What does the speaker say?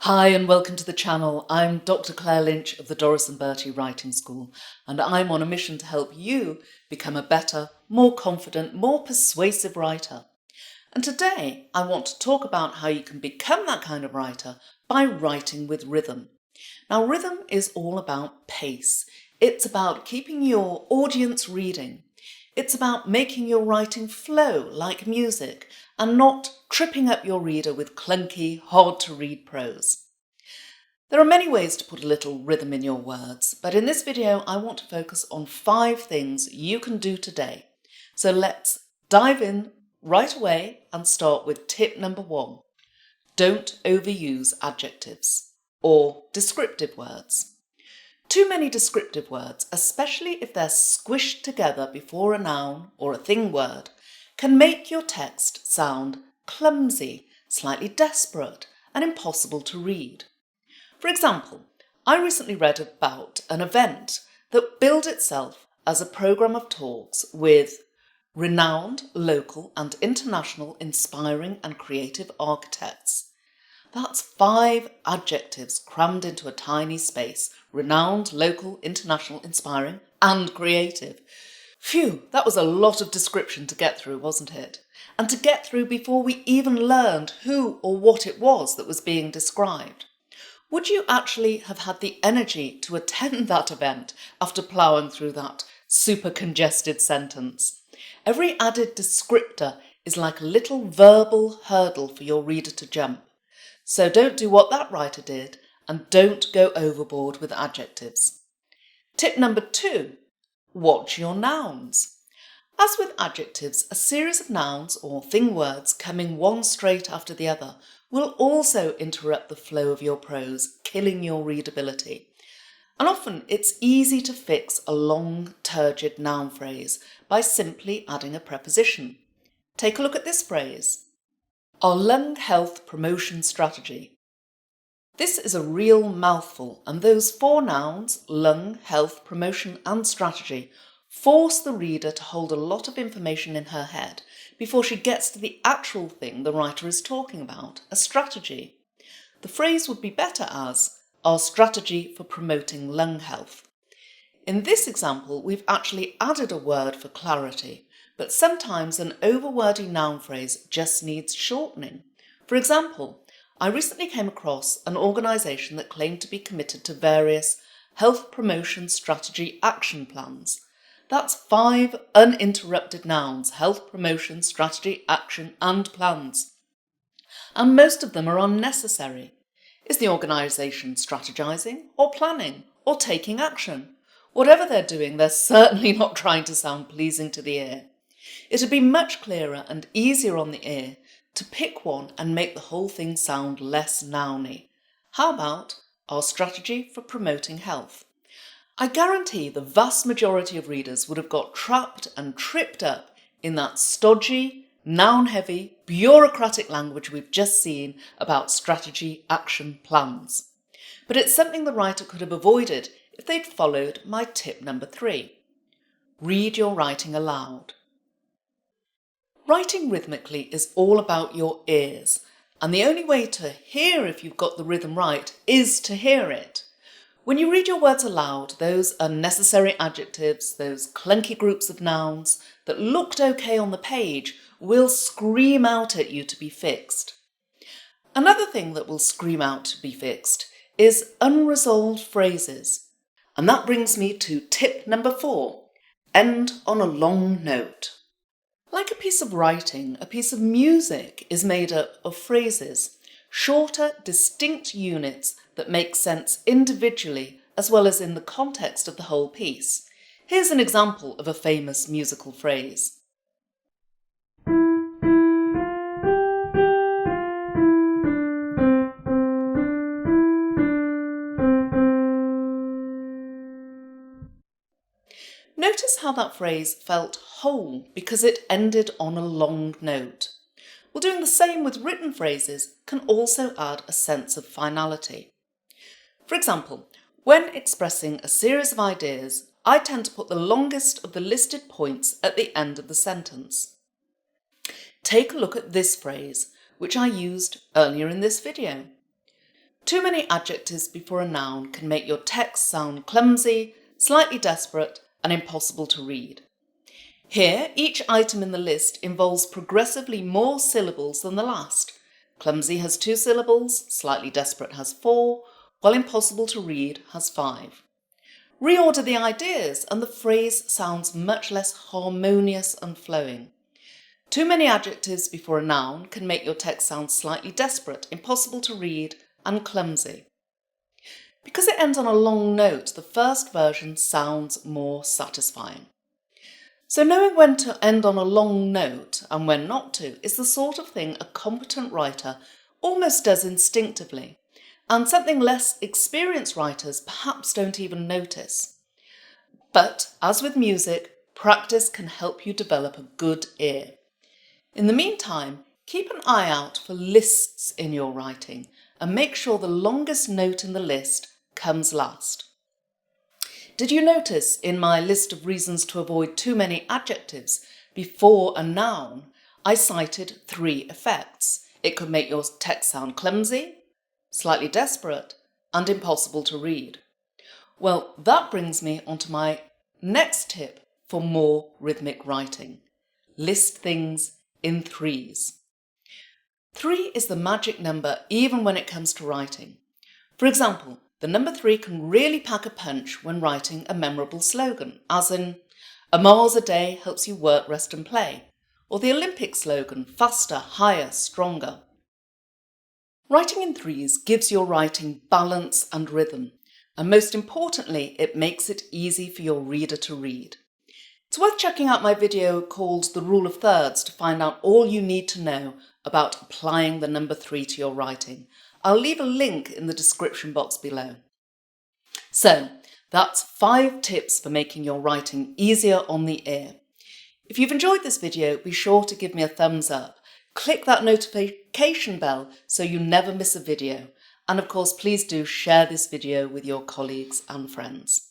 Hi and welcome to the channel. I'm Dr. Claire Lynch of the Doris and Bertie Writing School, and I'm on a mission to help you become a better, more confident, more persuasive writer. And today I want to talk about how you can become that kind of writer by writing with rhythm. Now, rhythm is all about pace. It's about keeping your audience reading. It's about making your writing flow like music and not tripping up your reader with clunky, hard-to-read prose. There are many ways to put a little rhythm in your words, but in this video I want to focus on 5 things you can do today. So let's dive in right away and start with tip number 1. Don't overuse adjectives or descriptive words. Too many descriptive words, especially if they're squished together before a noun or a thing word, can make your text sound clumsy, slightly desperate, and impossible to read. For example, I recently read about an event that billed itself as a programme of talks with renowned local and international inspiring and creative architects. That's 5 adjectives crammed into a tiny space. Renowned, local, international, inspiring, and creative. Phew, that was a lot of description to get through, wasn't it? And to get through before we even learned who or what it was that was being described. Would you actually have had the energy to attend that event after ploughing through that super congested sentence? Every added descriptor is like a little verbal hurdle for your reader to jump. So don't do what that writer did and don't go overboard with adjectives. Tip number 2, watch your nouns. As with adjectives, a series of nouns or thing words coming one straight after the other will also interrupt the flow of your prose, killing your readability. And often it's easy to fix a long, turgid noun phrase by simply adding a preposition. Take a look at this phrase. Our lung health promotion strategy. This is a real mouthful, and those 4 nouns, lung, health, promotion and strategy, force the reader to hold a lot of information in her head before she gets to the actual thing the writer is talking about, a strategy. The phrase would be better as, our strategy for promoting lung health. In this example, we've actually added a word for clarity, but sometimes an overwordy noun phrase just needs shortening. For example, I recently came across an organisation that claimed to be committed to various health promotion strategy action plans. That's 5 uninterrupted nouns, health promotion, strategy, action and plans. And most of them are unnecessary. Is the organisation strategising or planning or taking action? Whatever they're doing, they're certainly not trying to sound pleasing to the ear. It would be much clearer and easier on the ear to pick one and make the whole thing sound less nouny. How about our strategy for promoting health? I guarantee the vast majority of readers would have got trapped and tripped up in that stodgy, noun-heavy, bureaucratic language we've just seen about strategy, action, plans. But it's something the writer could have avoided if they'd followed my tip number 3. Read your writing aloud. Writing rhythmically is all about your ears, and the only way to hear if you've got the rhythm right is to hear it. When you read your words aloud, those unnecessary adjectives, those clunky groups of nouns that looked okay on the page will scream out at you to be fixed. Another thing that will scream out to be fixed is unresolved phrases. And that brings me to tip number 4, end on a long note. Like a piece of writing, a piece of music is made up of phrases, shorter, distinct units that make sense individually as well as in the context of the whole piece. Here's an example of a famous musical phrase. Notice how that phrase felt whole because it ended on a long note. Well, doing the same with written phrases can also add a sense of finality. For example, when expressing a series of ideas, I tend to put the longest of the listed points at the end of the sentence. Take a look at this phrase, which I used earlier in this video. Too many adjectives before a noun can make your text sound clumsy, slightly desperate, and impossible to read. Here, each item in the list involves progressively more syllables than the last. Clumsy has 2 syllables, slightly desperate has 4, while impossible to read has 5. Reorder the ideas and the phrase sounds much less harmonious and flowing. Too many adjectives before a noun can make your text sound slightly desperate, impossible to read, and clumsy. Because it ends on a long note, the first version sounds more satisfying. So knowing when to end on a long note and when not to is the sort of thing a competent writer almost does instinctively, and something less experienced writers perhaps don't even notice. But as with music, practice can help you develop a good ear. In the meantime, keep an eye out for lists in your writing and make sure the longest note in the list comes last. Did you notice in my list of reasons to avoid too many adjectives before a noun, I cited 3 effects. It could make your text sound clumsy, slightly desperate, and impossible to read. Well, that brings me onto my next tip for more rhythmic writing. List things in 3s. 3 is the magic number even when it comes to writing. For example, the number 3 can really pack a punch when writing a memorable slogan, as in, "A miles a day helps you work, rest and play," or the Olympic slogan, "Faster, higher, stronger." Writing in 3s gives your writing balance and rhythm, and most importantly, it makes it easy for your reader to read. It's worth checking out my video called The Rule of Thirds to find out all you need to know about applying the number 3 to your writing. I'll leave a link in the description box below. So, that's 5 tips for making your writing easier on the ear. If you've enjoyed this video, be sure to give me a thumbs up. Click that notification bell so you never miss a video. And of course, please do share this video with your colleagues and friends.